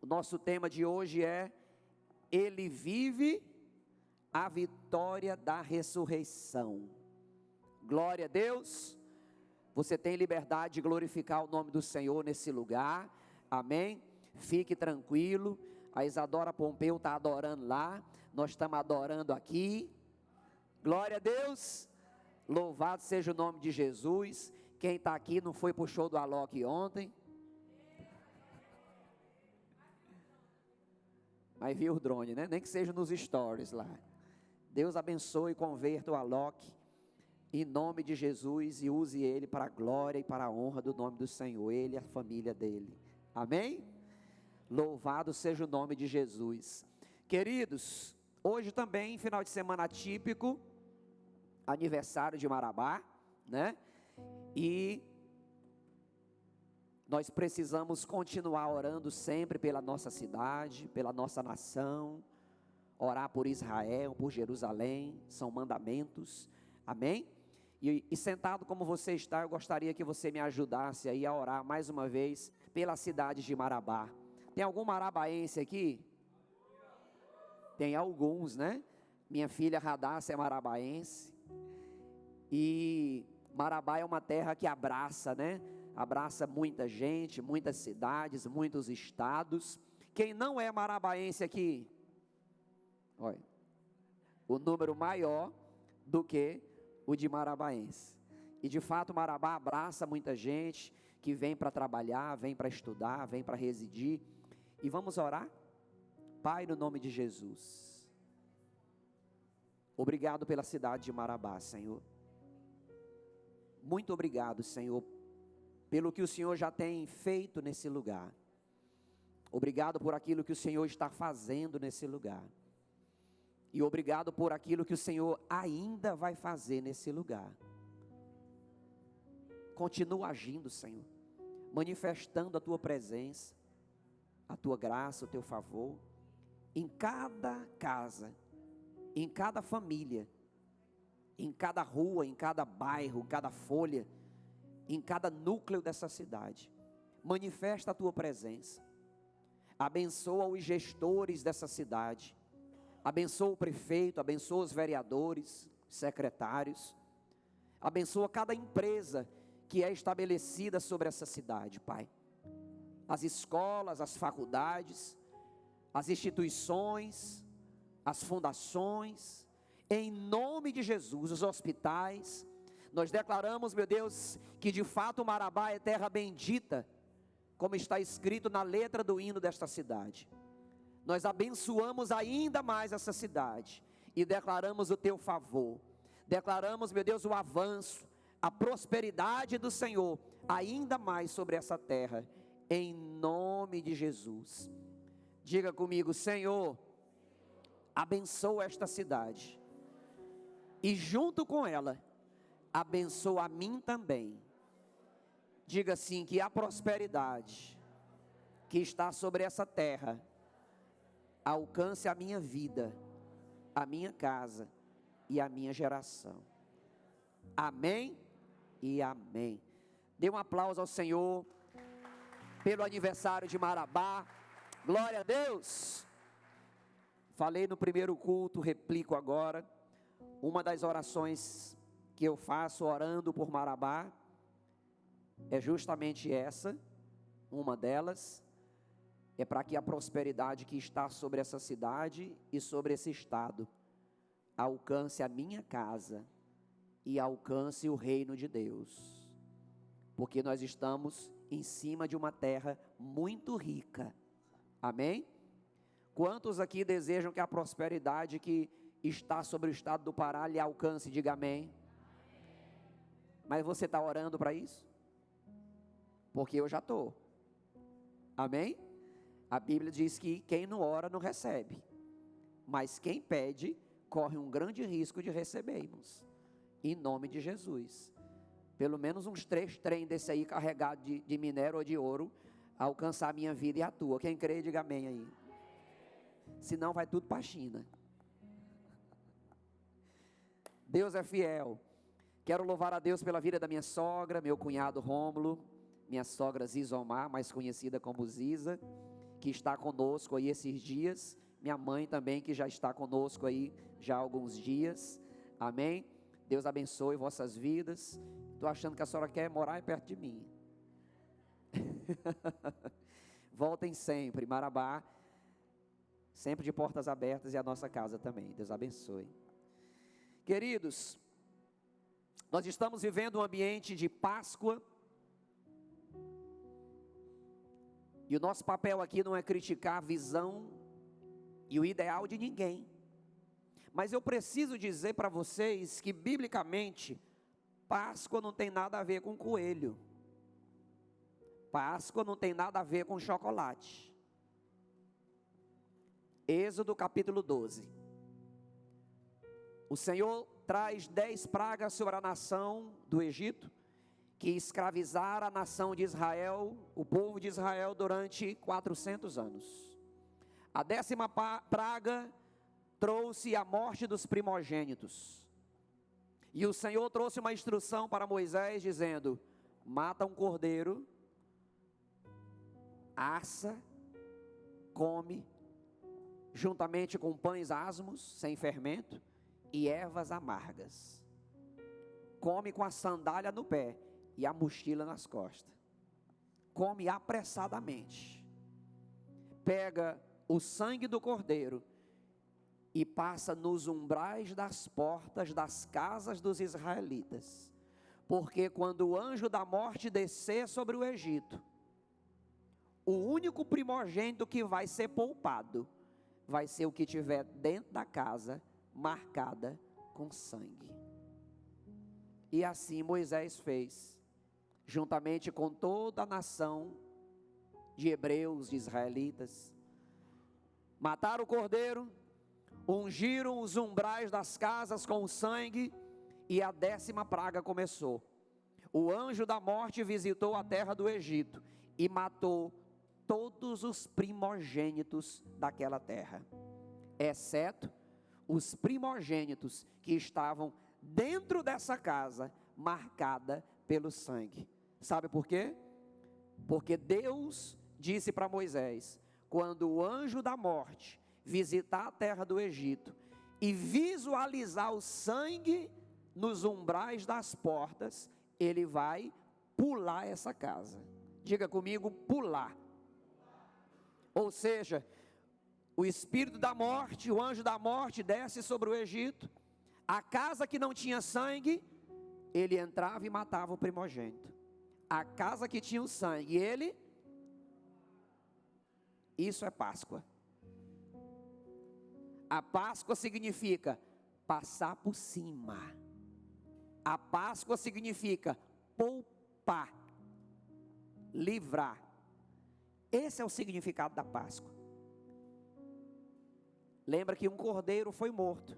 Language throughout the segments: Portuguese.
nosso tema de hoje é: Ele vive, a vitória da ressurreição. Glória a Deus. Você tem liberdade de glorificar o nome do Senhor nesse lugar, amém? Fique tranquilo. A Isadora Pompeu está adorando lá, nós estamos adorando aqui. Glória a Deus. Louvado seja o nome de Jesus. Quem está aqui não foi para o show do Alok ontem, mas viu o drone, né? Nem que seja nos stories lá. Deus abençoe e converta o Alok em nome de Jesus e use ele para a glória e para a honra do nome do Senhor, ele e a família dele, amém? Louvado seja o nome de Jesus. Queridos, hoje também, final de semana atípico, aniversário de Marabá, né? E nós precisamos continuar orando sempre pela nossa cidade, pela nossa nação, orar por Israel, por Jerusalém, são mandamentos, amém? E sentado como você está, eu gostaria que você me ajudasse aí a orar mais uma vez pela cidade de Marabá. Tem algum marabaense aqui? Tem alguns, né? Minha filha Radassa é marabaense. E Marabá é uma terra que abraça, né? Abraça muita gente, muitas cidades, muitos estados. Quem não é marabaense aqui? Olha, o número maior do que o de marabaense. E de fato Marabá abraça muita gente que vem para trabalhar, vem para estudar, vem para residir. E vamos orar? Pai, no nome de Jesus, obrigado pela cidade de Marabá, Senhor. Muito obrigado, Senhor, pelo que o Senhor já tem feito nesse lugar. Obrigado por aquilo que o Senhor está fazendo nesse lugar. E obrigado por aquilo que o Senhor ainda vai fazer nesse lugar. Continua agindo, Senhor, manifestando a Tua presença, a Tua graça, o Teu favor, em cada casa, em cada família, em cada rua, em cada bairro, cada folha, em cada núcleo dessa cidade. Manifesta a Tua presença. Abençoa os gestores dessa cidade. Abençoa o prefeito, abençoa os vereadores, secretários. Abençoa cada empresa que é estabelecida sobre essa cidade, Pai. As escolas, as faculdades, as instituições, as fundações, em nome de Jesus, os hospitais. Nós declaramos, meu Deus, que de fato Marabá é terra bendita, como está escrito na letra do hino desta cidade. Nós abençoamos ainda mais essa cidade e declaramos o Teu favor. Declaramos, meu Deus, o avanço, a prosperidade do Senhor ainda mais sobre essa terra, em nome de Jesus. Diga comigo: Senhor, abençoa esta cidade e junto com ela abençoa a mim também. Diga assim: que a prosperidade que está sobre essa terra alcance a minha vida, a minha casa e a minha geração. Amém e amém. Dê um aplauso ao Senhor pelo aniversário de Marabá. Glória a Deus. Falei no primeiro culto, replico agora. Uma das orações que eu faço orando por Marabá é justamente essa. Uma delas é para que a prosperidade que está sobre essa cidade e sobre esse estado alcance a minha casa e alcance o reino de Deus, porque nós estamos em cima de uma terra muito rica, amém? Quantos aqui desejam que a prosperidade que está sobre o estado do Pará lhe alcance? Diga amém. Mas você está orando para isso? Porque eu já estou, amém? A Bíblia diz que quem não ora não recebe, mas quem pede corre um grande risco de receber, irmãos, em nome de Jesus. Pelo menos uns 3 trem desse aí carregado de minério ou de ouro alcançar a minha vida e a tua. Quem crê, diga amém aí. Senão vai tudo para a China. Deus é fiel. Quero louvar a Deus pela vida da minha sogra, meu cunhado Rômulo, minha sogra Zizomar, mais conhecida como Ziza, que está conosco aí esses dias, minha mãe também, que já está conosco aí já há alguns dias, amém? Deus abençoe vossas vidas. Estou achando que a senhora quer morar perto de mim. Voltem sempre, Marabá, sempre de portas abertas, e a nossa casa também. Deus abençoe. Queridos, nós estamos vivendo um ambiente de Páscoa, e o nosso papel aqui não é criticar a visão e o ideal de ninguém, mas eu preciso dizer para vocês que, biblicamente, Páscoa não tem nada a ver com coelho, Páscoa não tem nada a ver com chocolate. Êxodo capítulo 12, o Senhor traz 10 pragas sobre a nação do Egito, que escravizaram a nação de Israel, o povo de Israel, durante 400 anos. A 10ª praga trouxe a morte dos primogênitos. E o Senhor trouxe uma instrução para Moisés, dizendo: mata um cordeiro, assa, come, juntamente com pães asmos, sem fermento, e ervas amargas. Come com a sandália no pé e a mochila nas costas. Come apressadamente. Pega o sangue do cordeiro e passa nos umbrais das portas das casas dos israelitas. Porque quando o anjo da morte descer sobre o Egito, o único primogênito que vai ser poupado vai ser o que tiver dentro da casa, marcada com sangue. E assim Moisés fez, juntamente com toda a nação de hebreus, de israelitas. Mataram o cordeiro, ungiram os umbrais das casas com o sangue, e a 10ª praga começou. O anjo da morte visitou a terra do Egito e matou todos os primogênitos daquela terra, exceto os primogênitos que estavam dentro dessa casa, marcada pelo sangue. Sabe por quê? Porque Deus disse para Moisés: quando o anjo da morte visitar a terra do Egito e visualizar o sangue nos umbrais das portas, ele vai pular essa casa. Diga comigo: pular. Ou seja, o espírito da morte, o anjo da morte desce sobre o Egito. A casa que não tinha sangue, ele entrava e matava o primogênito. A casa que tinha o sangue, ele... Isso é Páscoa. A Páscoa significa passar por cima. A Páscoa significa poupar, livrar. Esse é o significado da Páscoa. Lembra que um cordeiro foi morto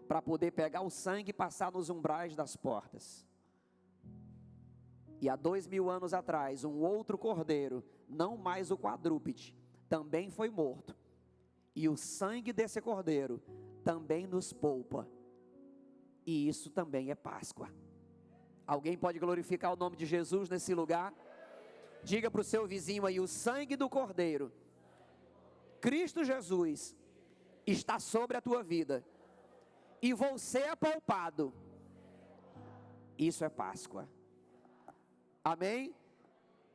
para poder pegar o sangue e passar nos umbrais das portas. E há 2000 anos atrás, um outro cordeiro, não mais o quadrúpede, também foi morto. E o sangue desse cordeiro também nos poupa. E isso também é Páscoa. Alguém pode glorificar o nome de Jesus nesse lugar? Diga para o seu vizinho aí: o sangue do cordeiro, Cristo Jesus, está sobre a tua vida, e você é poupado. Isso é Páscoa. Amém?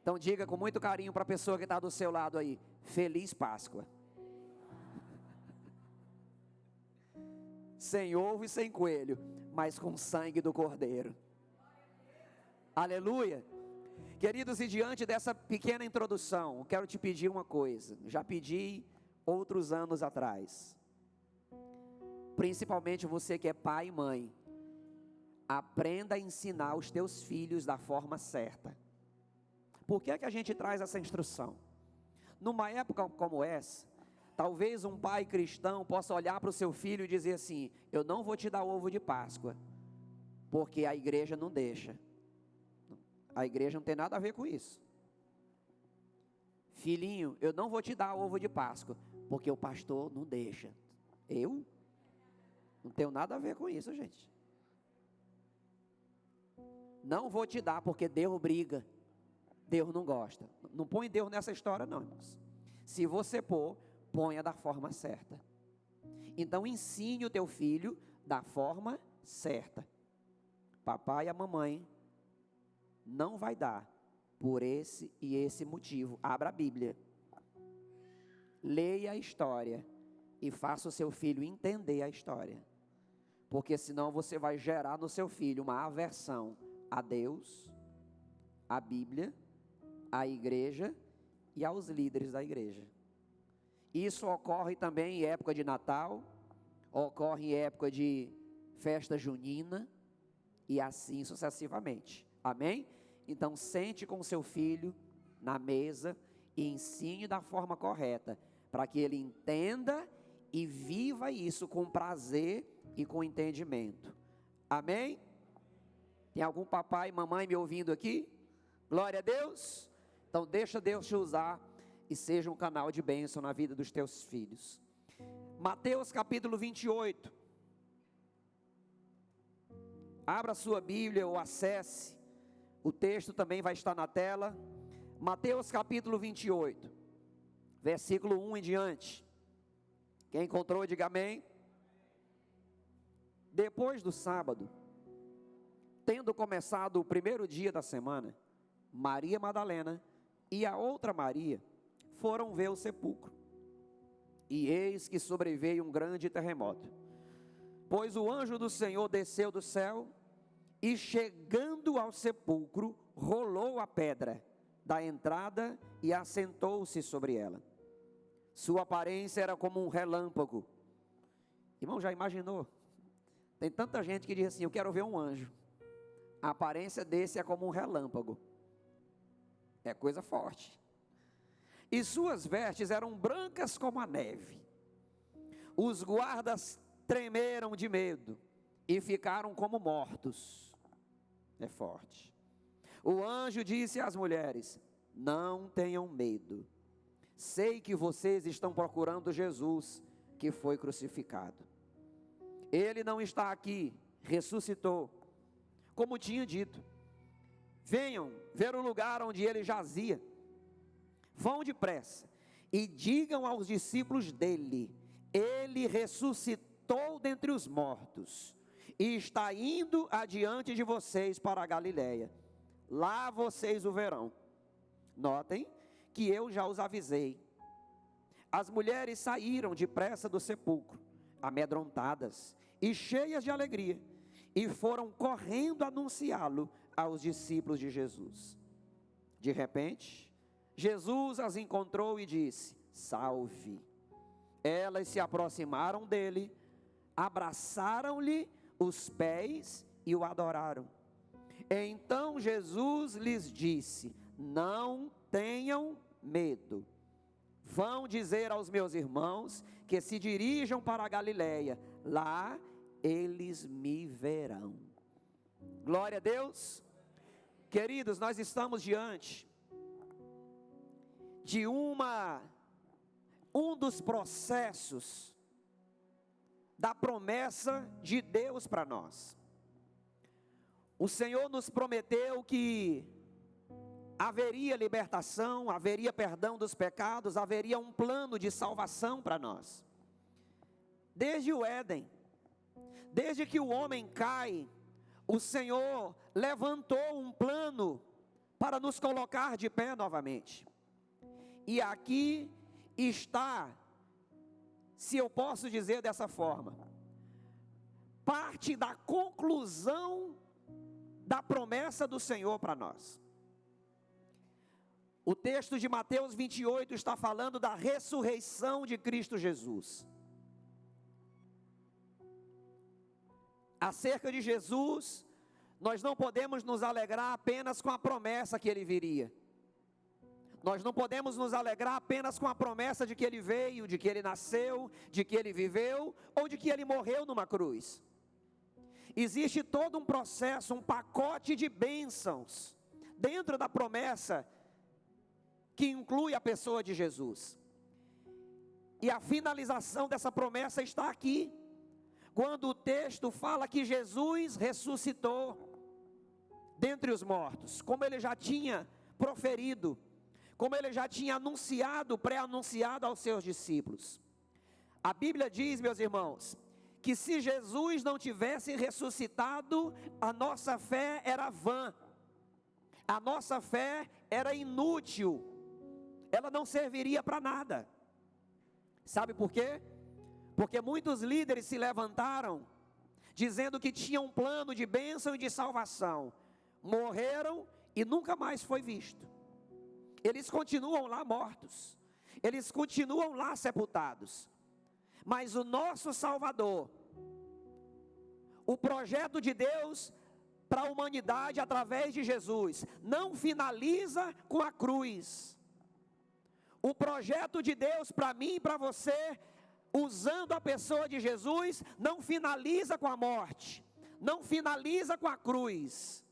Então diga com muito carinho para a pessoa que está do seu lado aí: feliz Páscoa. Sem ovo e sem coelho, mas com sangue do cordeiro. Aleluia. Queridos, e diante dessa pequena introdução, quero te pedir uma coisa. Já pedi outros anos atrás. Principalmente você que é pai e mãe, aprenda a ensinar os teus filhos da forma certa. Por que é que a gente traz essa instrução? Numa época como essa, talvez um pai cristão possa olhar para o seu filho e dizer assim: eu não vou te dar ovo de Páscoa, porque a igreja não deixa. A igreja não tem nada a ver com isso. Filhinho, eu não vou te dar ovo de Páscoa, porque o pastor não deixa. Eu? Não tenho nada a ver com isso, gente. Não vou te dar, porque Deus briga. Deus não gosta. Não põe Deus nessa história não, irmãos. Se você pôr, ponha da forma certa. Então ensine o teu filho da forma certa. Papai e a mamãe não vai dar por esse e esse motivo. Abra a Bíblia. Leia a história e faça o seu filho entender a história. Porque senão você vai gerar no seu filho uma aversão a Deus, à Bíblia, à igreja e aos líderes da igreja. Isso ocorre também em época de Natal, ocorre em época de festa junina e assim sucessivamente. Amém? Então sente com o seu filho na mesa e ensine da forma correta, para que ele entenda e viva isso com prazer e com entendimento. Amém? Tem algum papai e mamãe me ouvindo aqui? Glória a Deus. Então deixa Deus te usar e seja um canal de bênção na vida dos teus filhos. Mateus capítulo 28. Abra sua Bíblia ou acesse. O texto também vai estar na tela. Mateus capítulo 28, versículo 1 em diante. Quem encontrou, diga amém. Depois do sábado, tendo começado o primeiro dia da semana, Maria Madalena e a outra Maria foram ver o sepulcro. E eis que sobreveio um grande terremoto, pois o anjo do Senhor desceu do céu e, chegando ao sepulcro, rolou a pedra da entrada e assentou-se sobre ela. Sua aparência era como um relâmpago. Irmão, já imaginou? Tem tanta gente que diz assim: eu quero ver um anjo. A aparência desse é como um relâmpago. É coisa forte. E suas vestes eram brancas como a neve. Os guardas tremeram de medo e ficaram como mortos. É forte. O anjo disse às mulheres: não tenham medo. Sei que vocês estão procurando Jesus, que foi crucificado. Ele não está aqui, ressuscitou, como tinha dito. Venham ver o lugar onde ele jazia. Vão depressa e digam aos discípulos dele: ele ressuscitou dentre os mortos e está indo adiante de vocês para a Galileia. Lá vocês o verão. Notem que eu já os avisei. As mulheres saíram depressa do sepulcro, amedrontadas e cheias de alegria, e foram correndo anunciá-lo aos discípulos de Jesus. De repente, Jesus as encontrou e disse: salve. Elas se aproximaram dele, abraçaram-lhe os pés e o adoraram. Então Jesus lhes disse: não tenham medo. Vão dizer aos meus irmãos que se dirijam para a Galileia, lá eles me verão. Glória a Deus. Queridos, nós estamos diante de um dos processos da promessa de Deus para nós. O Senhor nos prometeu que haveria libertação, haveria perdão dos pecados, haveria um plano de salvação para nós. Desde o Éden, desde que o homem cai, o Senhor levantou um plano para nos colocar de pé novamente. E aqui está, se eu posso dizer dessa forma, parte da conclusão da promessa do Senhor para nós. O texto de Mateus 28 está falando da ressurreição de Cristo Jesus. Acerca de Jesus, nós não podemos nos alegrar apenas com a promessa que ele viria. Nós não podemos nos alegrar apenas com a promessa de que ele veio, de que ele nasceu, de que ele viveu, ou de que ele morreu numa cruz. Existe todo um processo, um pacote de bênçãos dentro da promessa que inclui a pessoa de Jesus. E a finalização dessa promessa está aqui, quando o texto fala que Jesus ressuscitou dentre os mortos, como ele já tinha proferido, como ele já tinha anunciado, pré-anunciado aos seus discípulos. A Bíblia diz, meus irmãos, que se Jesus não tivesse ressuscitado, a nossa fé era vã, a nossa fé era inútil, ela não serviria para nada. Sabe por quê? Porque muitos líderes se levantaram, dizendo que tinham um plano de bênção e de salvação, morreram e nunca mais foi visto. Eles continuam lá mortos, eles continuam lá sepultados, mas o nosso Salvador, o projeto de Deus para a humanidade através de Jesus, não finaliza com a cruz. O projeto de Deus para mim e para você, usando a pessoa de Jesus, não finaliza com a morte, não finaliza com a cruz.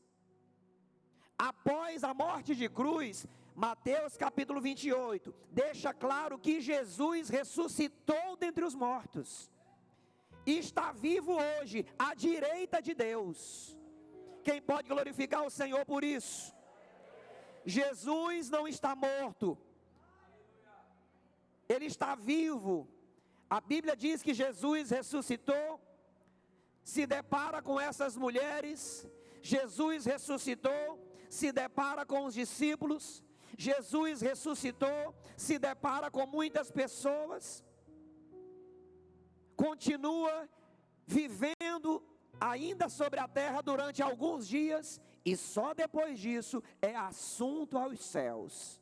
Após a morte de cruz, Mateus capítulo 28, deixa claro que Jesus ressuscitou dentre os mortos, e está vivo hoje, à direita de Deus. Quem pode glorificar o Senhor por isso? Jesus não está morto, Ele está vivo. A Bíblia diz que Jesus ressuscitou, se depara com essas mulheres, Jesus ressuscitou, se depara com os discípulos, Jesus ressuscitou, se depara com muitas pessoas, continua vivendo ainda sobre a terra durante alguns dias, e só depois disso é assunto aos céus.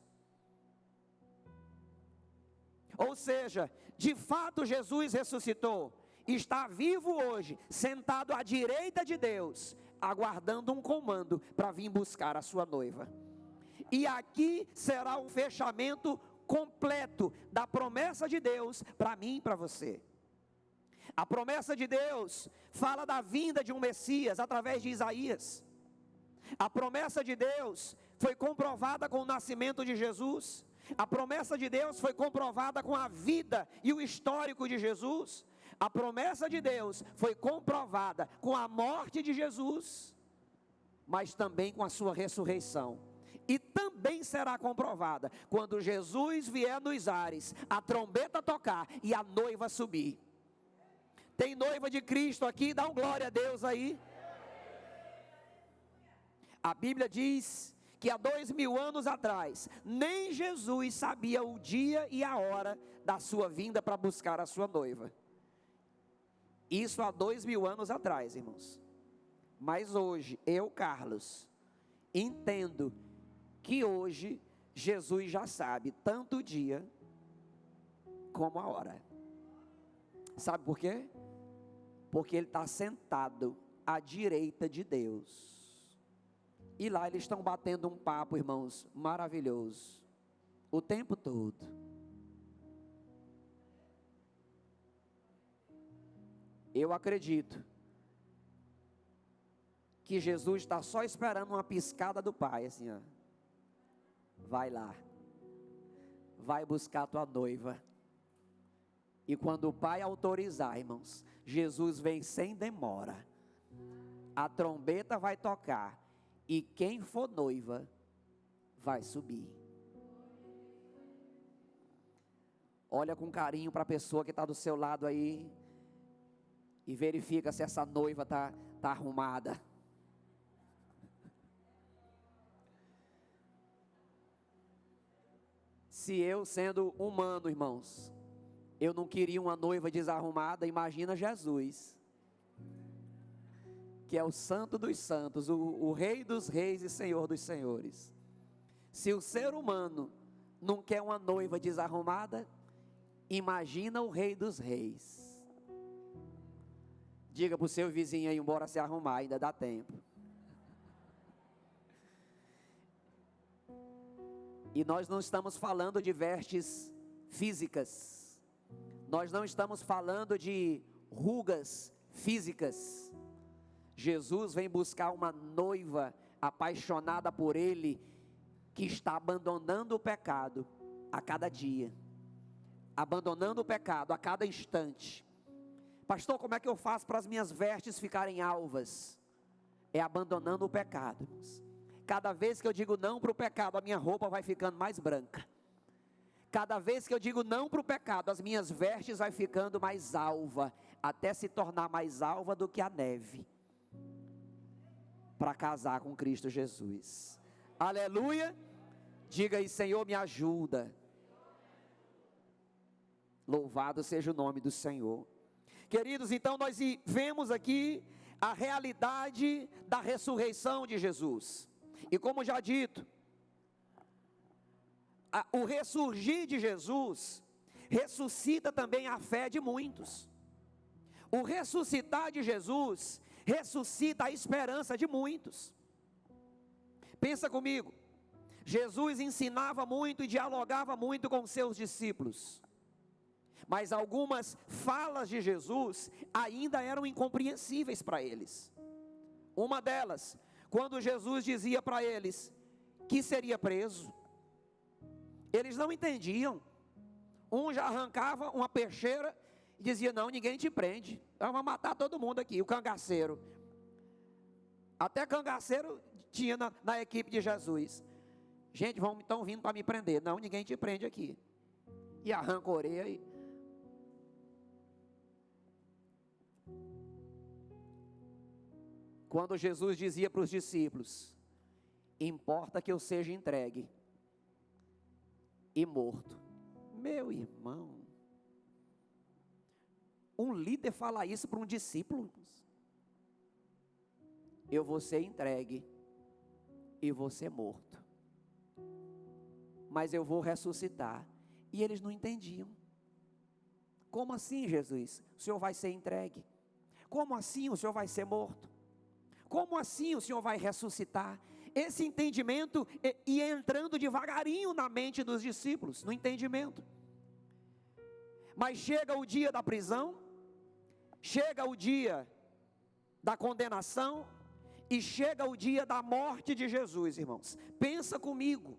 Ou seja, de fato Jesus ressuscitou, está vivo hoje, sentado à direita de Deus, aguardando um comando para vir buscar a sua noiva. E aqui será o fechamento completo da promessa de Deus para mim e para você. A promessa de Deus fala da vinda de um Messias através de Isaías. A promessa de Deus foi comprovada com o nascimento de Jesus. A promessa de Deus foi comprovada com a vida e o histórico de Jesus. A promessa de Deus foi comprovada com a morte de Jesus, mas também com a sua ressurreição. E também será comprovada quando Jesus vier nos ares, a trombeta tocar e a noiva subir. Tem noiva de Cristo aqui? Dá um glória a Deus aí. A Bíblia diz que há 2000 anos atrás, nem Jesus sabia o dia e a hora da sua vinda para buscar a sua noiva. Isso há 2000 anos atrás, irmãos. Mas hoje, eu, Carlos, entendo que hoje Jesus já sabe tanto o dia como a hora. Sabe por quê? Porque Ele está sentado à direita de Deus. E lá eles estão batendo um papo, irmãos, maravilhoso, o tempo todo. Eu acredito que Jesus está só esperando uma piscada do Pai, assim, ó. Vai lá, vai buscar a tua noiva. E quando o Pai autorizar, irmãos, Jesus vem sem demora. A trombeta vai tocar. E quem for noiva, vai subir. Olha com carinho para a pessoa que está do seu lado aí. E verifica se essa noiva está arrumada. Se eu, sendo humano, irmãos, eu não queria uma noiva desarrumada, imagina Jesus, que é o Santo dos Santos, o Rei dos Reis e Senhor dos Senhores. Se o ser humano não quer uma noiva desarrumada, imagina o Rei dos Reis. Diga para o seu vizinho aí, embora se arrumar, ainda dá tempo. E nós não estamos falando de vestes físicas, nós não estamos falando de rugas físicas. Jesus vem buscar uma noiva apaixonada por Ele, que está abandonando o pecado a cada dia, abandonando o pecado a cada instante. Pastor, como é que eu faço para as minhas vestes ficarem alvas? É abandonando o pecado, Cada vez que eu digo não para o pecado, a minha roupa vai ficando mais branca. Cada vez que eu digo não para o pecado, as minhas vestes vai ficando mais alva, até se tornar mais alva do que a neve, para casar com Cristo Jesus. Aleluia! Diga aí, Senhor, me ajuda. Louvado seja o nome do Senhor. Queridos, então nós vemos aqui a realidade da ressurreição de Jesus. E como já dito, o ressurgir de Jesus ressuscita também a fé de muitos. O ressuscitar de Jesus ressuscita a esperança de muitos. Pensa comigo, Jesus ensinava muito e dialogava muito com seus discípulos, mas algumas falas de Jesus ainda eram incompreensíveis para eles. Uma delas, quando Jesus dizia para eles que seria preso, eles não entendiam. Um já arrancava uma peixeira e dizia: não, ninguém te prende, vamos matar todo mundo aqui, o cangaceiro. Até cangaceiro tinha na equipe de Jesus. Gente, estão vindo para me prender. Não, ninguém te prende aqui. E arranca a orelha. Quando Jesus dizia para os discípulos: importa que eu seja entregue e morto. Meu irmão, um líder fala isso para um discípulo: eu vou ser entregue e vou ser morto, mas eu vou ressuscitar. E eles não entendiam. Como assim, Jesus? O Senhor vai ser entregue? Como assim o Senhor vai ser morto? Como assim o Senhor vai ressuscitar? Esse entendimento ia entrando devagarinho na mente dos discípulos, no entendimento. Mas chega o dia da prisão, chega o dia da condenação, e chega o dia da morte de Jesus, irmãos. Pensa comigo,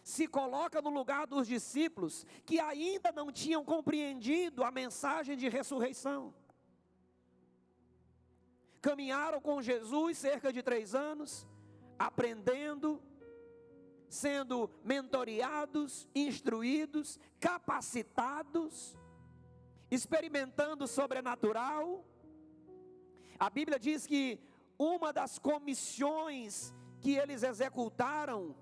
se coloca no lugar dos discípulos que ainda não tinham compreendido a mensagem de ressurreição. Caminharam com Jesus cerca de 3 anos, aprendendo, sendo mentoreados, instruídos, capacitados, experimentando o sobrenatural. A Bíblia diz que uma das comissões que eles executaram,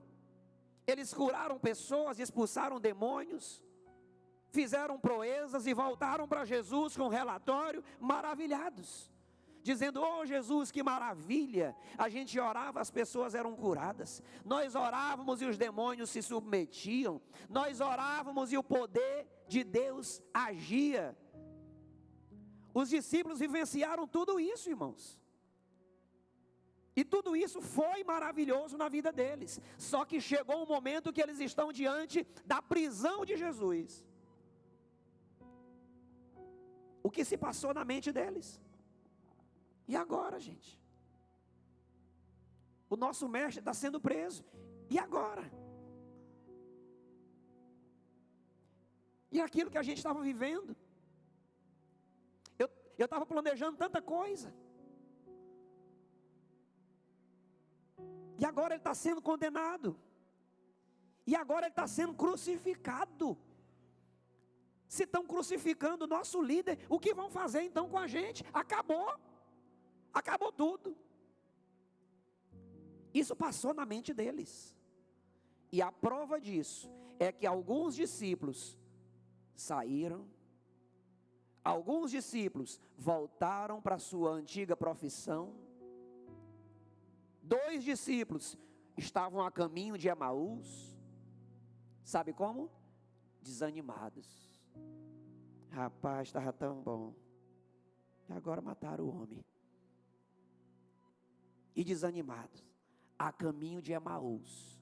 eles curaram pessoas, expulsaram demônios, fizeram proezas e voltaram para Jesus com um relatório maravilhados, dizendo: oh Jesus, que maravilha, a gente orava, as pessoas eram curadas, nós orávamos e os demônios se submetiam, nós orávamos e o poder de Deus agia. Os discípulos vivenciaram tudo isso, irmãos, e tudo isso foi maravilhoso na vida deles. Só que chegou um momento que eles estão diante da prisão de Jesus. O que se passou na mente deles? E agora, gente? O nosso mestre está sendo preso. E agora? E aquilo que a gente estava vivendo? Eu estava planejando tanta coisa. E agora ele está sendo condenado. E agora ele está sendo crucificado. Se estão crucificando o nosso líder, o que vão fazer então com a gente? Acabou. Acabou tudo. Isso passou na mente deles. E a prova disso é que alguns discípulos saíram. Alguns discípulos voltaram para a sua antiga profissão. 2 discípulos estavam a caminho de Emaús. Sabe como? Desanimados. Rapaz, estava tão bom. E agora mataram o homem. E desanimados, a caminho de Emaús.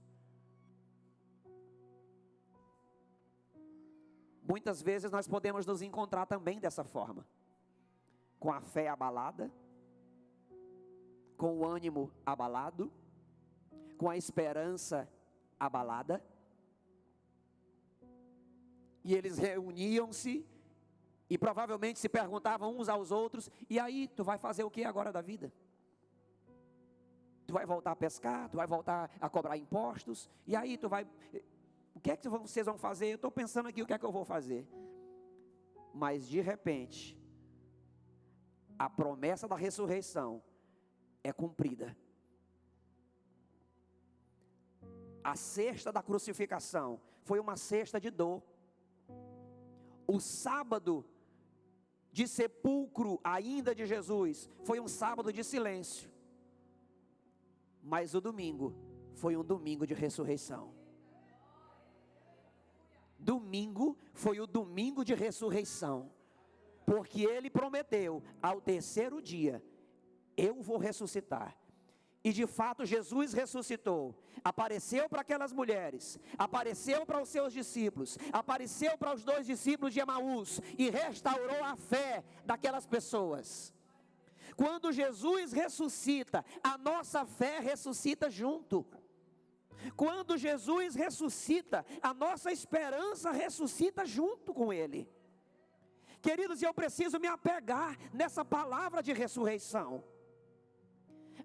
Muitas vezes nós podemos nos encontrar também dessa forma, com a fé abalada, com o ânimo abalado, com a esperança abalada. E eles reuniam-se e provavelmente se perguntavam uns aos outros: e aí, tu vai fazer o que agora da vida? Tu tu vai voltar a pescar, tu vai voltar a cobrar impostos, e aí tu vai, o que é que vocês vão fazer? Eu estou pensando aqui o que é que eu vou fazer. Mas de repente, a promessa da ressurreição é cumprida. A cesta da crucificação foi uma cesta de dor. O sábado de sepulcro ainda de Jesus foi um sábado de silêncio. Mas o domingo foi um domingo de ressurreição. Domingo foi o domingo de ressurreição. Porque ele prometeu, ao terceiro dia, eu vou ressuscitar. E de fato Jesus ressuscitou, apareceu para aquelas mulheres, apareceu para os seus discípulos, apareceu para os 2 discípulos de Emaús e restaurou a fé daquelas pessoas. Quando Jesus ressuscita, a nossa fé ressuscita junto. Quando Jesus ressuscita, a nossa esperança ressuscita junto com Ele. Queridos, eu preciso me apegar nessa palavra de ressurreição.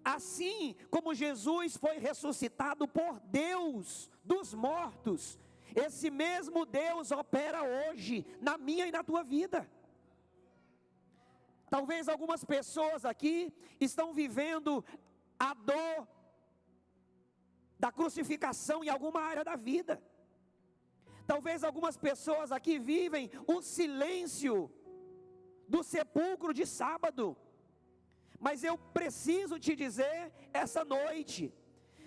Assim como Jesus foi ressuscitado por Deus dos mortos, esse mesmo Deus opera hoje na minha e na tua vida. Talvez algumas pessoas aqui estão vivendo a dor da crucificação em alguma área da vida. Talvez algumas pessoas aqui vivem o silêncio do sepulcro de sábado. Mas eu preciso te dizer essa noite,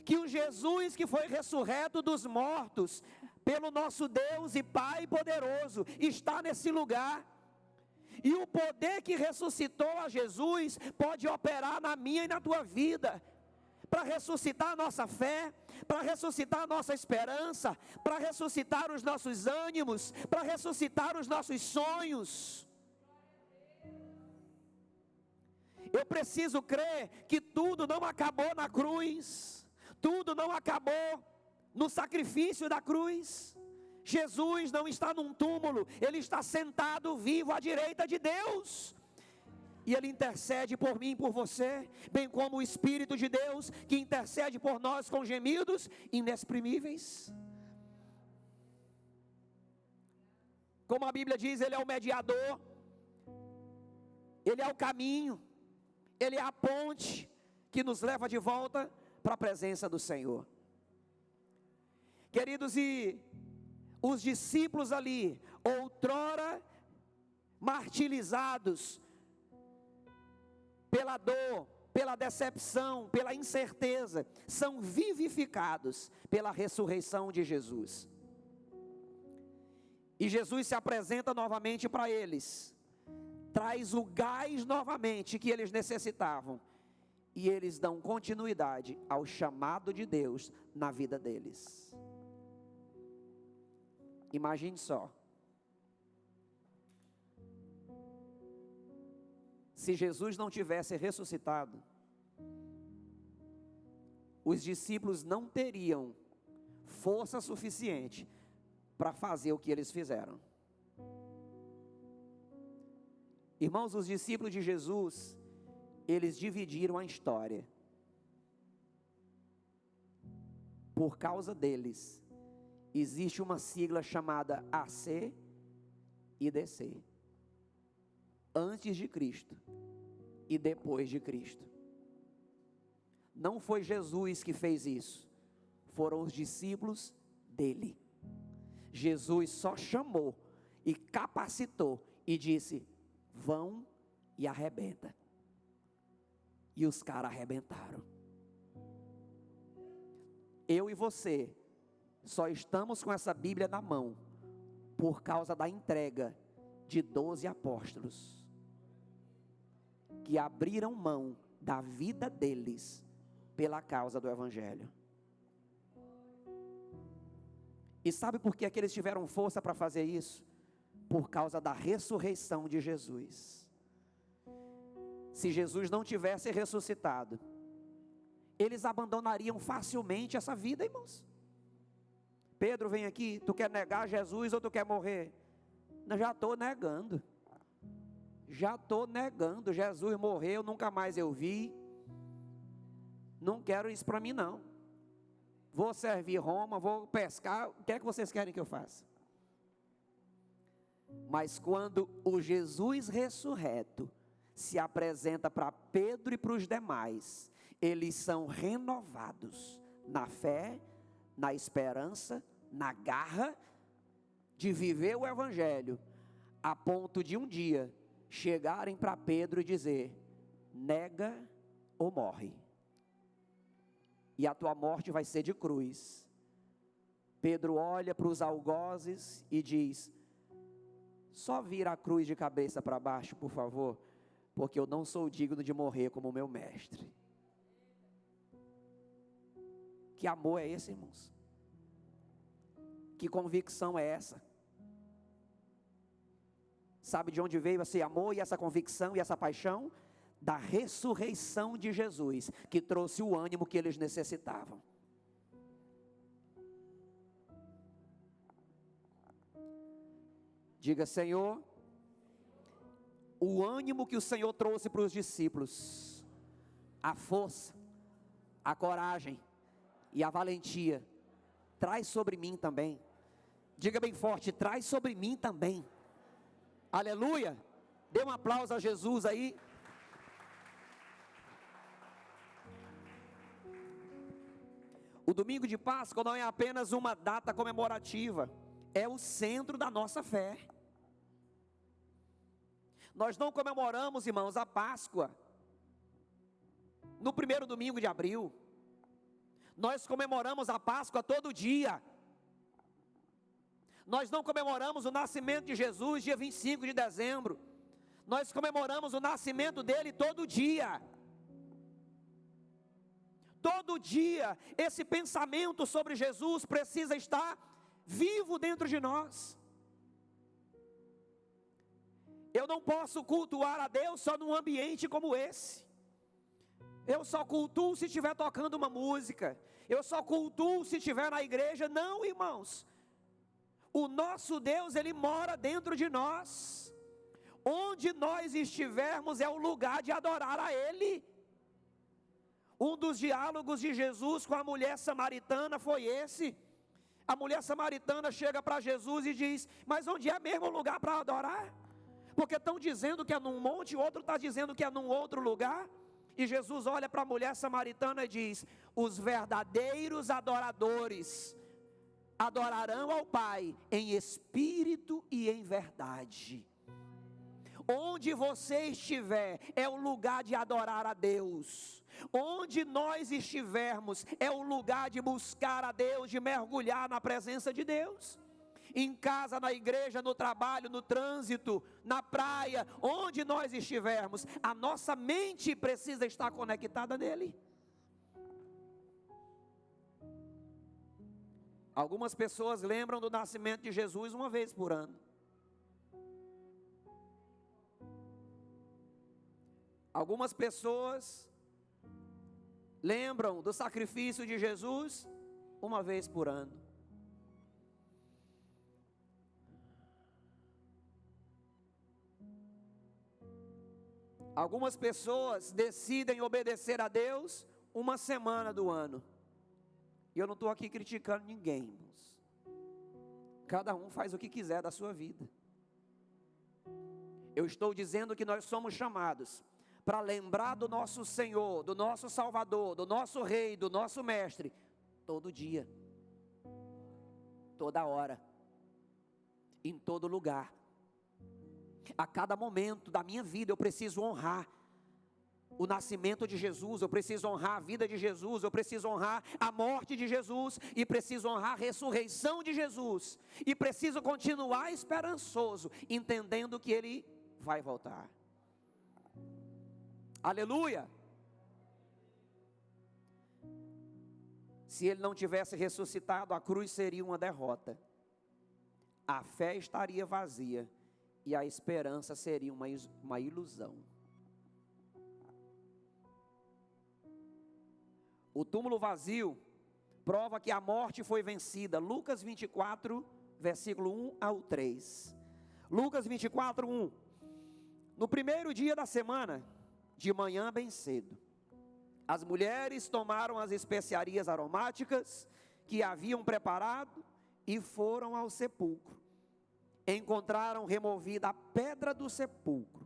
que o Jesus que foi ressurreto dos mortos, pelo nosso Deus e Pai poderoso, está nesse lugar. E o poder que ressuscitou a Jesus, pode operar na minha e na tua vida, para ressuscitar a nossa fé, para ressuscitar a nossa esperança, para ressuscitar os nossos ânimos, para ressuscitar os nossos sonhos. Eu preciso crer que tudo não acabou na cruz, tudo não acabou no sacrifício da cruz. Jesus não está num túmulo, Ele está sentado vivo à direita de Deus. E Ele intercede por mim e por você, bem como o Espírito de Deus, que intercede por nós com gemidos inexprimíveis. Como a Bíblia diz, Ele é o mediador, Ele é o caminho, Ele é a ponte que nos leva de volta para a presença do Senhor. Queridos, e os discípulos ali, outrora martirizados pela dor, pela decepção, pela incerteza, são vivificados pela ressurreição de Jesus. E Jesus se apresenta novamente para eles, traz o gás novamente que eles necessitavam, e eles dão continuidade ao chamado de Deus na vida deles. Imagine só, se Jesus não tivesse ressuscitado, os discípulos não teriam força suficiente para fazer o que eles fizeram. Irmãos, os discípulos de Jesus, eles dividiram a história. Por causa deles, existe uma sigla chamada AC e DC. Antes de Cristo e depois de Cristo. Não foi Jesus que fez isso, foram os discípulos dele. Jesus só chamou e capacitou e disse: vão e arrebenta. E os caras arrebentaram. Eu e você só estamos com essa Bíblia na mão por causa da entrega de 12 apóstolos que abriram mão da vida deles pela causa do Evangelho. E sabe por que eles tiveram força para fazer isso? Por causa da ressurreição de Jesus. Se Jesus não tivesse ressuscitado, eles abandonariam facilmente essa vida, irmãos. Pedro, vem aqui, tu quer negar Jesus ou tu quer morrer? Eu já estou negando. Já estou negando. Jesus morreu, nunca mais eu vi. Não quero isso para mim não. Vou servir Roma, vou pescar, o que é que vocês querem que eu faça? Mas quando o Jesus ressurreto se apresenta para Pedro e para os demais, eles são renovados na fé, na esperança, na garra de viver o Evangelho, a ponto de um dia chegarem para Pedro e dizer: nega ou morre, e a tua morte vai ser de cruz. Pedro olha para os algozes e diz: só vira a cruz de cabeça para baixo, por favor, porque eu não sou digno de morrer como meu mestre. Que amor é esse, irmãos? Que convicção é essa? Sabe de onde veio esse amor e essa convicção e essa paixão? Da ressurreição de Jesus, que trouxe o ânimo que eles necessitavam. Diga: Senhor, o ânimo que o Senhor trouxe para os discípulos, a força, a coragem e a valentia, traz sobre mim também. Diga bem forte: traz sobre mim também. Aleluia. Dê um aplauso a Jesus aí. O domingo de Páscoa não é apenas uma data comemorativa, é o centro da nossa fé. Nós não comemoramos, irmãos, a Páscoa no primeiro domingo de abril. Nós comemoramos a Páscoa todo dia. Nós não comemoramos o nascimento de Jesus dia 25 de dezembro. Nós comemoramos o nascimento dele todo dia. Todo dia esse pensamento sobre Jesus precisa estar vivo dentro de nós. Eu não posso cultuar a Deus só num ambiente como esse. Eu só cultuo se estiver tocando uma música. Eu só cultuo se estiver na igreja. Não, irmãos. O nosso Deus, Ele mora dentro de nós. Onde nós estivermos é o lugar de adorar a Ele. Um dos diálogos de Jesus com a mulher samaritana foi esse. A mulher samaritana chega para Jesus e diz: mas onde é mesmo o lugar para adorar? Porque estão dizendo que é num monte, o outro está dizendo que é num outro lugar. E Jesus olha para a mulher samaritana e diz: os verdadeiros adoradores adorarão ao Pai em espírito e em verdade. Onde você estiver é o lugar de adorar a Deus. Onde nós estivermos é o lugar de buscar a Deus, de mergulhar na presença de Deus. Em casa, na igreja, no trabalho, no trânsito, na praia, onde nós estivermos, a nossa mente precisa estar conectada nele. Algumas pessoas lembram do nascimento de Jesus uma vez por ano. Algumas pessoas lembram do sacrifício de Jesus uma vez por ano. Algumas pessoas decidem obedecer a Deus uma semana do ano. E eu não estou aqui criticando ninguém, irmãos. Cada um faz o que quiser da sua vida. Eu estou dizendo que nós somos chamados para lembrar do nosso Senhor, do nosso Salvador, do nosso Rei, do nosso Mestre, todo dia, toda hora, em todo lugar. A cada momento da minha vida eu preciso honrar o nascimento de Jesus, eu preciso honrar a vida de Jesus, eu preciso honrar a morte de Jesus, e preciso honrar a ressurreição de Jesus, e preciso continuar esperançoso, entendendo que Ele vai voltar. Aleluia! Se Ele não tivesse ressuscitado, a cruz seria uma derrota, a fé estaria vazia, e a esperança seria uma ilusão. O túmulo vazio prova que a morte foi vencida. Lucas 24, versículo 1 ao 3. Lucas 24, 1. No primeiro dia da semana, de manhã bem cedo, As mulheres tomaram as especiarias aromáticas que haviam preparado e foram ao sepulcro. Encontraram removida a pedra do sepulcro,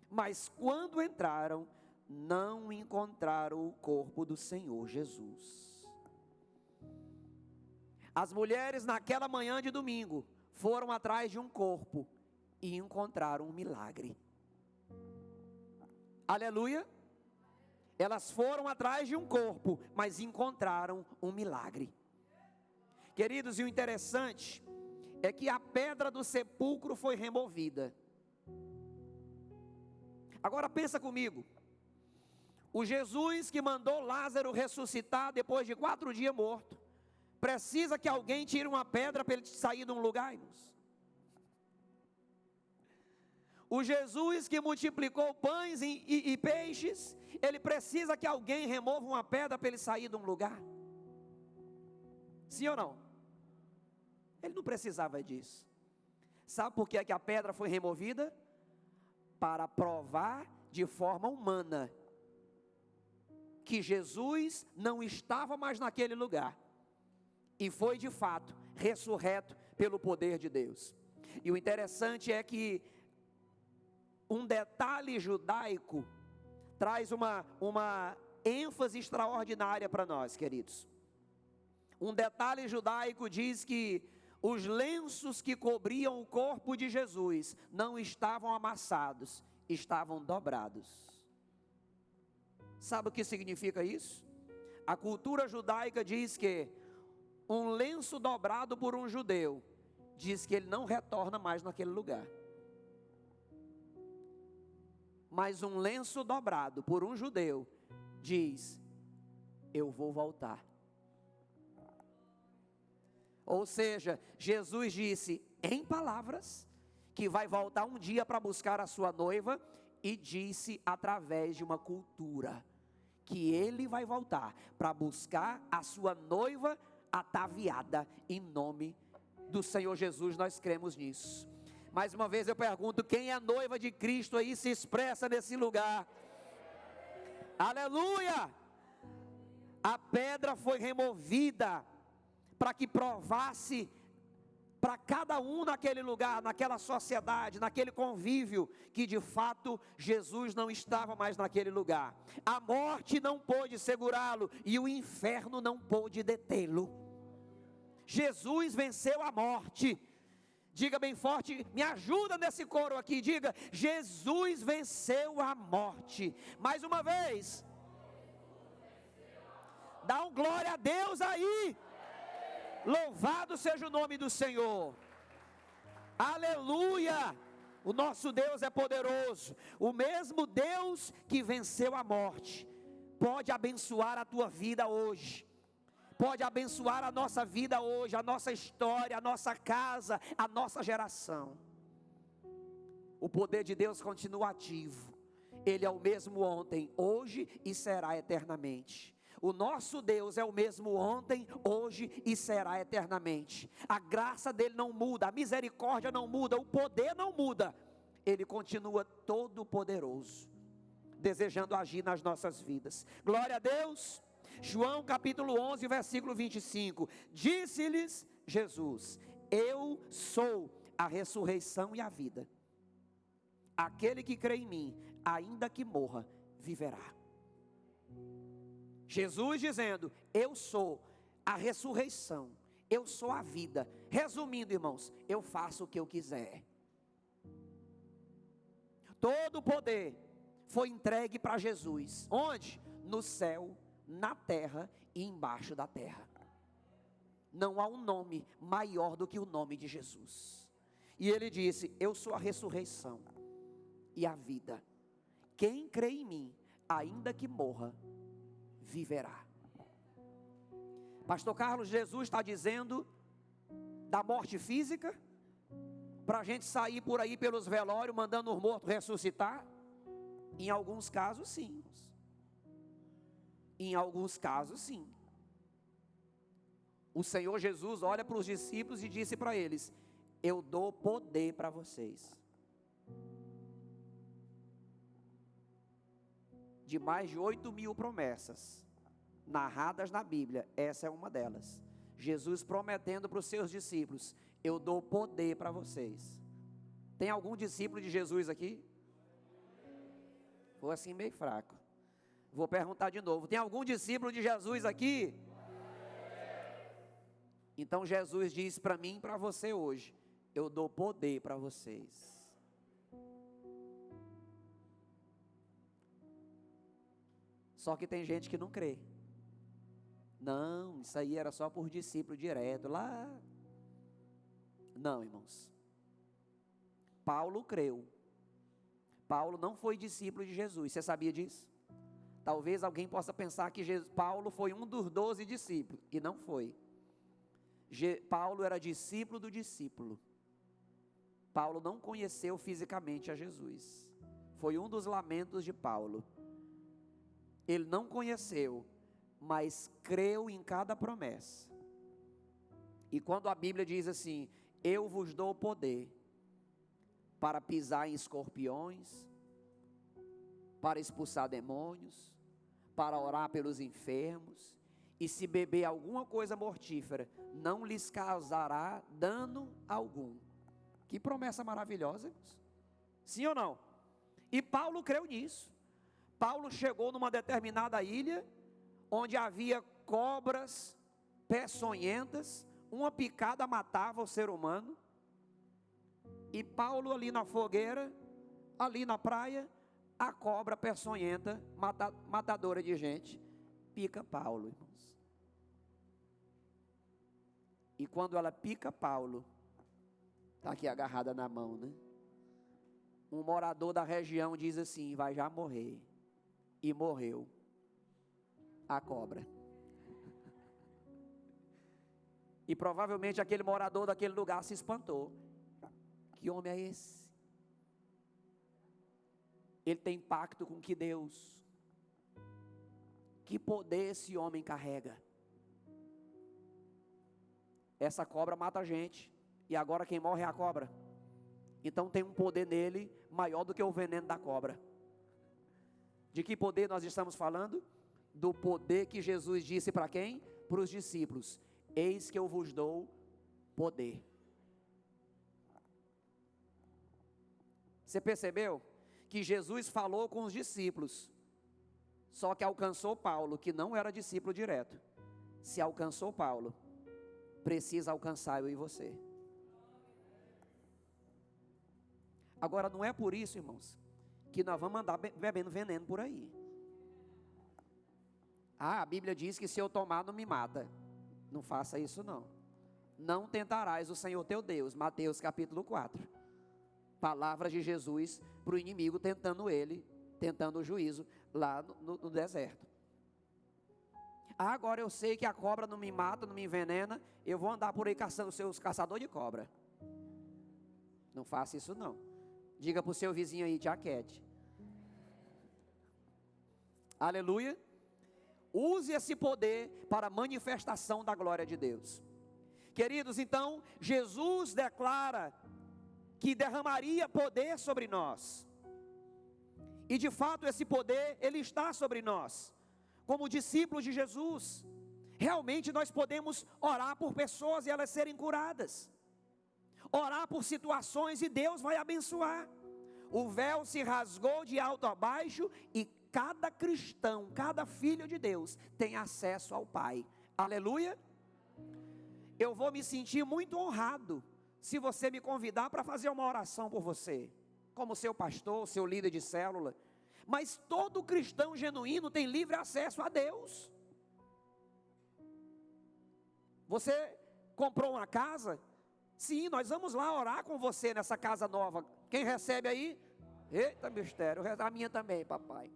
mas quando entraram, não encontraram o corpo do Senhor Jesus. As mulheres naquela manhã de domingo foram atrás de um corpo e encontraram um milagre. Aleluia! Elas foram atrás de um corpo, mas encontraram um milagre. Queridos, e o interessante é que a pedra do sepulcro foi removida. Agora pensa comigo. O Jesus que mandou Lázaro ressuscitar depois de 4 dias morto, precisa que alguém tire uma pedra para ele sair de um lugar, irmãos? O Jesus que multiplicou pães e peixes, ele precisa que alguém remova uma pedra para ele sair de um lugar? Sim ou não? Ele não precisava disso. Sabe por que é que a pedra foi removida? Para provar de forma humana que Jesus não estava mais naquele lugar e foi de fato ressurreto pelo poder de Deus. E o interessante é que um detalhe judaico traz uma ênfase extraordinária para nós, queridos. Um detalhe judaico diz que os lenços que cobriam o corpo de Jesus não estavam amassados, estavam dobrados. Sabe o que significa isso? A cultura judaica diz que um lenço dobrado por um judeu diz que ele não retorna mais naquele lugar. Mas um lenço dobrado por um judeu diz: eu vou voltar. Ou seja, Jesus disse em palavras que vai voltar um dia para buscar a sua noiva, e disse através de uma cultura que ele vai voltar para buscar a sua noiva ataviada. Em nome do Senhor Jesus nós cremos nisso. Mais uma vez eu pergunto: quem é noiva de Cristo aí se expressa nesse lugar? Aleluia! A pedra foi removida para que provasse para cada um naquele lugar, naquela sociedade, naquele convívio, que de fato Jesus não estava mais naquele lugar. A morte não pôde segurá-lo e o inferno não pôde detê-lo. Jesus venceu a morte. Diga bem forte, me ajuda nesse coro aqui, diga: Jesus venceu a morte. Mais uma vez, dá um glória a Deus aí. Louvado seja o nome do Senhor. Aleluia. O nosso Deus é poderoso. O mesmo Deus que venceu a morte pode abençoar a tua vida hoje, pode abençoar a nossa vida hoje, a nossa história, a nossa casa, a nossa geração. O poder de Deus continua ativo. Ele é o mesmo ontem, hoje e será eternamente. O nosso Deus é o mesmo ontem, hoje e será eternamente. A graça dele não muda, a misericórdia não muda, o poder não muda. Ele continua todo poderoso, desejando agir nas nossas vidas. Glória a Deus. João capítulo 11, versículo 25. Disse-lhes Jesus: eu sou a ressurreição e a vida. Aquele que crê em mim, ainda que morra, viverá. Jesus dizendo: eu sou a ressurreição, eu sou a vida. Resumindo, irmãos, eu faço o que eu quiser. Todo o poder foi entregue para Jesus. Onde? No céu, na terra e embaixo da terra. Não há um nome maior do que o nome de Jesus. E ele disse: eu sou a ressurreição e a vida. Quem crê em mim, ainda que morra, viverá. Pastor Carlos, Jesus está dizendo da morte física, para a gente sair por aí pelos velórios, mandando os mortos ressuscitar? Em alguns casos sim. Em alguns casos sim. O Senhor Jesus olha para os discípulos e disse para eles: eu dou poder para vocês de mais de 8.000 promessas narradas na Bíblia, essa é uma delas. Jesus prometendo para os seus discípulos: eu dou poder para vocês. Tem algum discípulo de Jesus aqui? Foi assim meio fraco. Vou perguntar de novo: tem algum discípulo de Jesus aqui? Então Jesus diz para mim e para você hoje: eu dou poder para vocês. Só que tem gente que não crê. Não, isso aí era só por discípulo direto lá. Não, irmãos. Paulo creu. Paulo não foi discípulo de Jesus. Você sabia disso? Talvez alguém possa pensar que Paulo foi um dos 12 discípulos. E não foi. Paulo era discípulo do discípulo. Paulo não conheceu fisicamente a Jesus. Foi um dos lamentos de Paulo. Ele não conheceu, mas creu em cada promessa. E quando a Bíblia diz assim: eu vos dou poder para pisar em escorpiões, para expulsar demônios, para orar pelos enfermos, e se beber alguma coisa mortífera, não lhes causará dano algum. Que promessa maravilhosa, irmãos. Sim ou não? E Paulo creu nisso. Paulo chegou numa determinada ilha, onde havia cobras peçonhentas, uma picada matava o ser humano, e Paulo ali na fogueira, ali na praia, a cobra peçonhenta, matadora de gente, pica Paulo, irmãos. E quando ela pica Paulo, está aqui agarrada na mão, né? Um morador da região diz assim: vai já morrer. E morreu a cobra. E provavelmente aquele morador daquele lugar se espantou. Que homem é esse? Ele tem pacto com que Deus? Que poder esse homem carrega? Essa cobra mata a gente, e agora quem morre é a cobra. Então tem um poder nele maior do que o veneno da cobra. De que poder nós estamos falando? Do poder que Jesus disse para quem? Para os discípulos: eis que eu vos dou poder. Você percebeu? Que Jesus falou com os discípulos, só que alcançou Paulo, que não era discípulo direto. Se alcançou Paulo, precisa alcançar eu e você. Agora não é por isso, irmãos, que nós vamos andar bebendo veneno por aí. A Bíblia diz que se eu tomar não me mata. Não faça isso não. Não tentarás o Senhor teu Deus. Mateus capítulo 4. Palavras de Jesus para o inimigo, tentando o juízo lá no deserto. Agora eu sei que a cobra não me mata, não me envenena, eu vou andar por aí caçando os seus caçadores de cobra. Não faça isso não. Diga para o seu vizinho aí: te aquete. Aleluia. Use esse poder para a manifestação da glória de Deus. Queridos, então, Jesus declara que derramaria poder sobre nós. E de fato esse poder, ele está sobre nós. Como discípulos de Jesus, realmente nós podemos orar por pessoas e elas serem curadas. Orar por situações e Deus vai abençoar. O véu se rasgou de alto a baixo e cada cristão, cada filho de Deus tem acesso ao Pai. Aleluia. Eu vou me sentir muito honrado se você me convidar para fazer uma oração por você, como seu pastor, seu líder de célula. Mas todo cristão genuíno tem livre acesso a Deus. Você comprou uma casa? Sim, nós vamos lá orar com você nessa casa nova. Quem recebe aí? Eita mistério, a minha também, papai.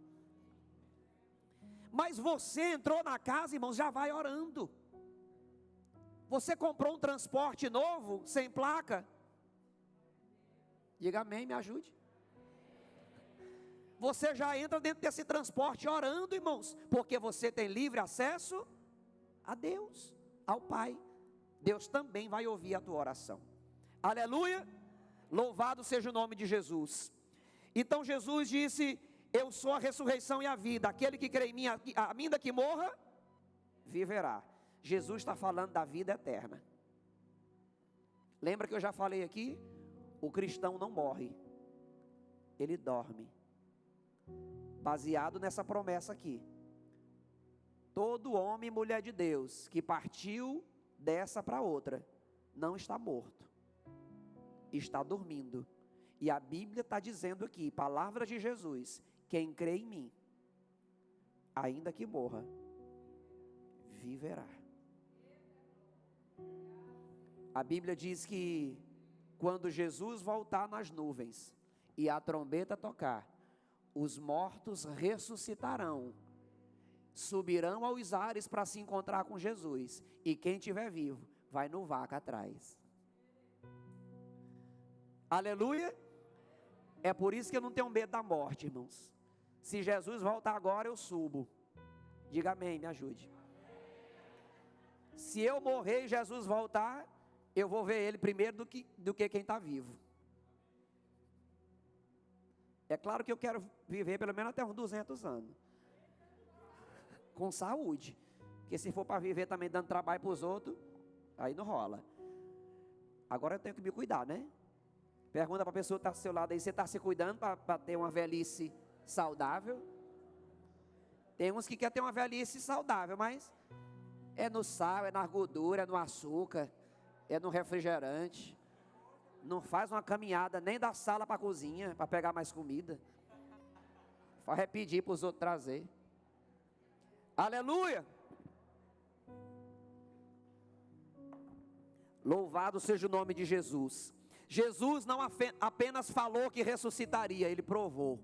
Mas você entrou na casa, irmãos, já vai orando. Você comprou um transporte novo, sem placa? Diga amém, me ajude. Você já entra dentro desse transporte orando, irmãos, porque você tem livre acesso a Deus, ao Pai. Deus também vai ouvir a tua oração. Aleluia, louvado seja o nome de Jesus. Então Jesus disse: Eu sou a ressurreição e a vida. Aquele que crê em mim, ainda que morra, viverá. Jesus está falando da vida eterna. Lembra que eu já falei aqui? O cristão não morre, ele dorme. Baseado nessa promessa aqui. Todo homem e mulher de Deus que partiu dessa para outra, não está morto, está dormindo. E a Bíblia está dizendo aqui, palavra de Jesus: quem crê em mim, ainda que morra, viverá. A Bíblia diz que quando Jesus voltar nas nuvens e a trombeta tocar, os mortos ressuscitarão, subirão aos ares para se encontrar com Jesus, e quem estiver vivo vai no vaca atrás. Aleluia. É por isso que eu não tenho medo da morte, irmãos. Se Jesus voltar agora, eu subo. Diga amém, me ajude. Se eu morrer e Jesus voltar, eu vou ver ele primeiro do que quem está vivo. É claro que eu quero viver pelo menos até uns 200 anos. Com saúde. Porque se for para viver também dando trabalho para os outros, aí não rola. Agora eu tenho que me cuidar, né? Pergunta para a pessoa que está do seu lado aí: você está se cuidando para ter uma velhice saudável? Tem uns que querem ter uma velhice saudável, mas é no sal, é na gordura, é no açúcar, é no refrigerante. Não faz uma caminhada nem da sala para a cozinha para pegar mais comida. Vai pedir para os outros trazer. Aleluia! Louvado seja o nome de Jesus. Jesus não apenas falou que ressuscitaria, ele provou.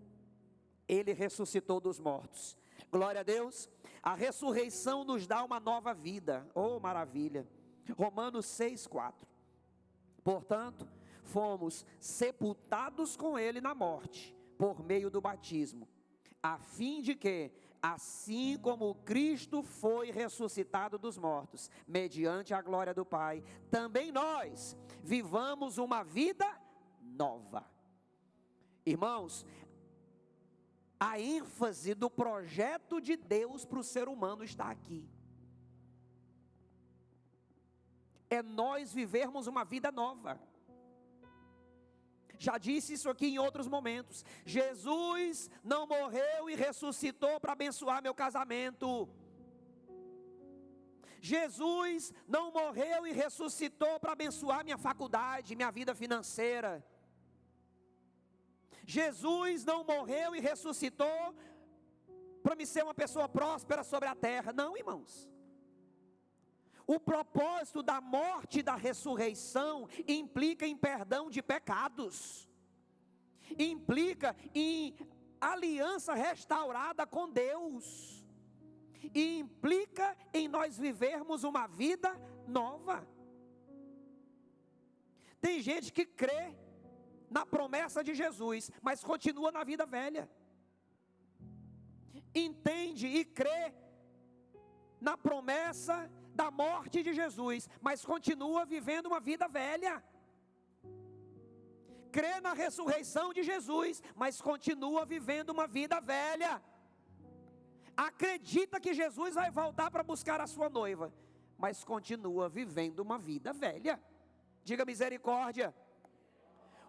Ele ressuscitou dos mortos. Glória a Deus. A ressurreição nos dá uma nova vida. Oh, maravilha. Romanos 6:4. Portanto, fomos sepultados com ele na morte, por meio do batismo, a fim de que, assim como Cristo foi ressuscitado dos mortos, mediante a glória do Pai, também nós vivamos uma vida nova. Irmãos, a ênfase do projeto de Deus para o ser humano está aqui. É nós vivermos uma vida nova. Já disse isso aqui em outros momentos. Jesus não morreu e ressuscitou para abençoar meu casamento. Jesus não morreu e ressuscitou para abençoar minha faculdade, minha vida financeira. Jesus não morreu e ressuscitou para me ser uma pessoa próspera sobre a terra. Não, irmãos. O propósito da morte e da ressurreição implica em perdão de pecados, implica em aliança restaurada com Deus, e implica em nós vivermos uma vida nova. Tem gente que crê na promessa de Jesus, mas continua na vida velha. Entende e crê na promessa da morte de Jesus, mas continua vivendo uma vida velha. Crê na ressurreição de Jesus, mas continua vivendo uma vida velha. Acredita que Jesus vai voltar para buscar a sua noiva, mas continua vivendo uma vida velha. Diga misericórdia.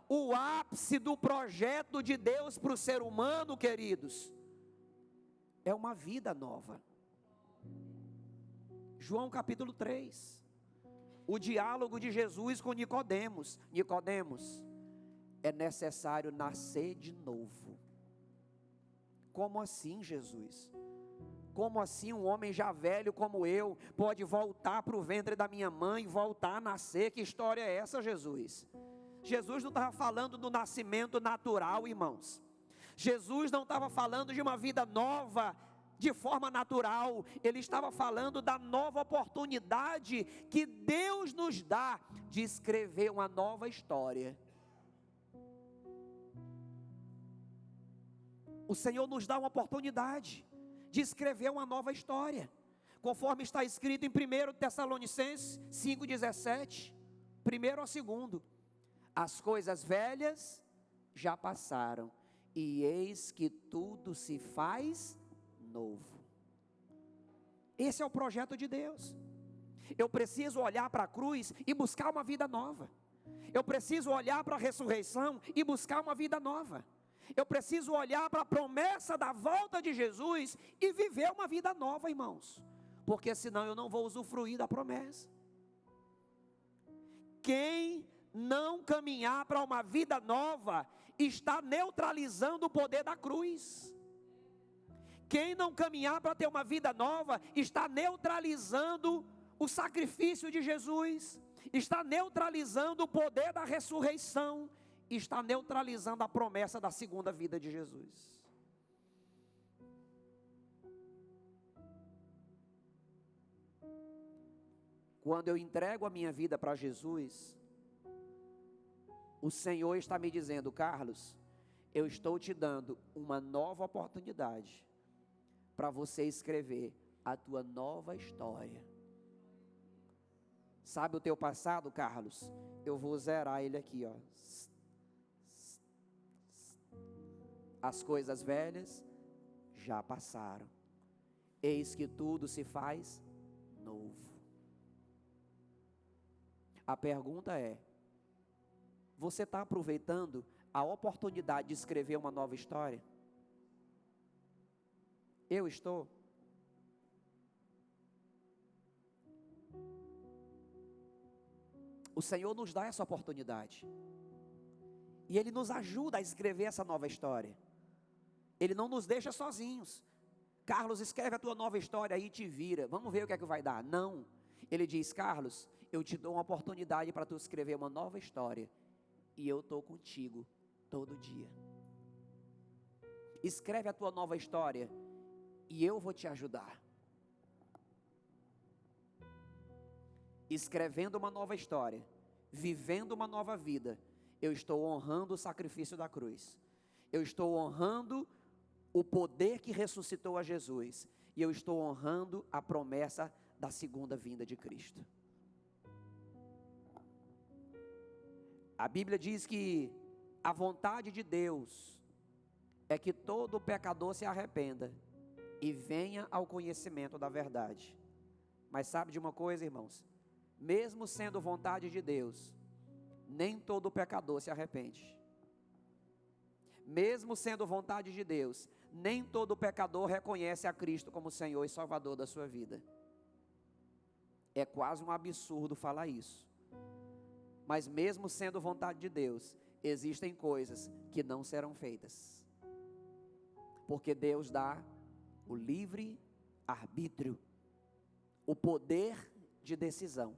O ápice do projeto de Deus para o ser humano, queridos, é uma vida nova. João capítulo 3, o diálogo de Jesus com Nicodemos. Nicodemos, é necessário nascer de novo. Como assim, Jesus? Como assim um homem já velho como eu pode voltar para o ventre da minha mãe e voltar a nascer? Que história é essa, Jesus? Jesus não estava falando do nascimento natural, irmãos. Jesus não estava falando de uma vida nova de forma natural. Ele estava falando da nova oportunidade que Deus nos dá de escrever uma nova história. O Senhor nos dá uma oportunidade de escrever uma nova história, conforme está escrito em 1 Tessalonicenses 5,17, 1 ao 2. As coisas velhas já passaram, e eis que tudo se faz novo. Esse é o projeto de Deus. Eu preciso olhar para a cruz e buscar uma vida nova. Eu preciso olhar para a ressurreição e buscar uma vida nova. Eu preciso olhar para a promessa da volta de Jesus e viver uma vida nova, irmãos. Porque senão eu não vou usufruir da promessa. Quem não caminhar para uma vida nova está neutralizando o poder da cruz. Quem não caminhar para ter uma vida nova está neutralizando o sacrifício de Jesus, está neutralizando o poder da ressurreição, está neutralizando a promessa da segunda vida de Jesus. Quando eu entrego a minha vida para Jesus, o Senhor está me dizendo: Carlos, eu estou te dando uma nova oportunidade para você escrever a tua nova história. Sabe o teu passado, Carlos? Eu vou zerar ele aqui, ó. As coisas velhas já passaram. Eis que tudo se faz novo. A pergunta é: você está aproveitando a oportunidade de escrever uma nova história? Eu estou. O Senhor nos dá essa oportunidade. E Ele nos ajuda a escrever essa nova história. Ele não nos deixa sozinhos. Carlos, escreve a tua nova história aí e te vira. Vamos ver o que é que vai dar. Não. Ele diz: Carlos, eu te dou uma oportunidade para tu escrever uma nova história. E eu estou contigo todo dia. Escreve a tua nova história e eu vou te ajudar. Escrevendo uma nova história, vivendo uma nova vida, eu estou honrando o sacrifício da cruz. Eu estou honrando o poder que ressuscitou a Jesus. E eu estou honrando a promessa da segunda vinda de Cristo. A Bíblia diz que a vontade de Deus é que todo pecador se arrependa e venha ao conhecimento da verdade. Mas sabe de uma coisa, irmãos? Mesmo sendo vontade de Deus, nem todo pecador se arrepende. Mesmo sendo vontade de Deus, nem todo pecador reconhece a Cristo como Senhor e Salvador da sua vida. É quase um absurdo falar isso. Mas mesmo sendo vontade de Deus, existem coisas que não serão feitas. Porque Deus dá o livre arbítrio, o poder de decisão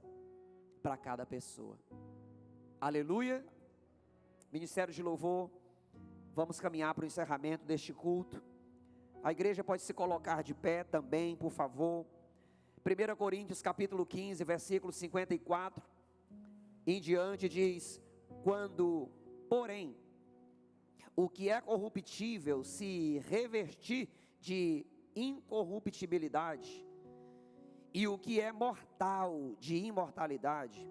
para cada pessoa. Aleluia. Ministério de louvor, vamos caminhar para o encerramento deste culto. A igreja pode se colocar de pé também, por favor. 1 Coríntios capítulo 15, versículo 54 em diante diz: quando, porém, o que é corruptível se revestir de incorruptibilidade, e o que é mortal de imortalidade,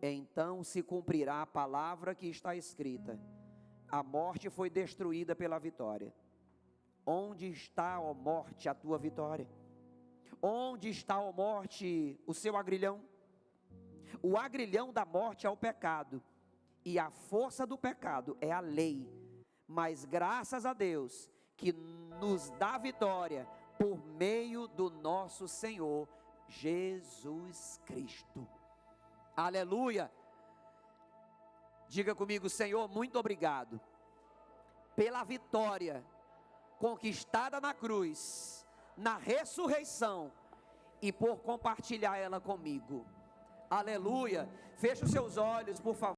então se cumprirá a palavra que está escrita: a morte foi destruída pela vitória. Onde está, ó morte, a tua vitória? Onde está, ó morte, o seu agrilhão? O agrilhão da morte é o pecado, e a força do pecado é a lei. Mas graças a Deus que nos dá vitória por meio do nosso Senhor Jesus Cristo. Aleluia. Diga comigo: Senhor, muito obrigado pela vitória conquistada na cruz, na ressurreição, e por compartilhar ela comigo. Aleluia. Feche os seus olhos, por favor.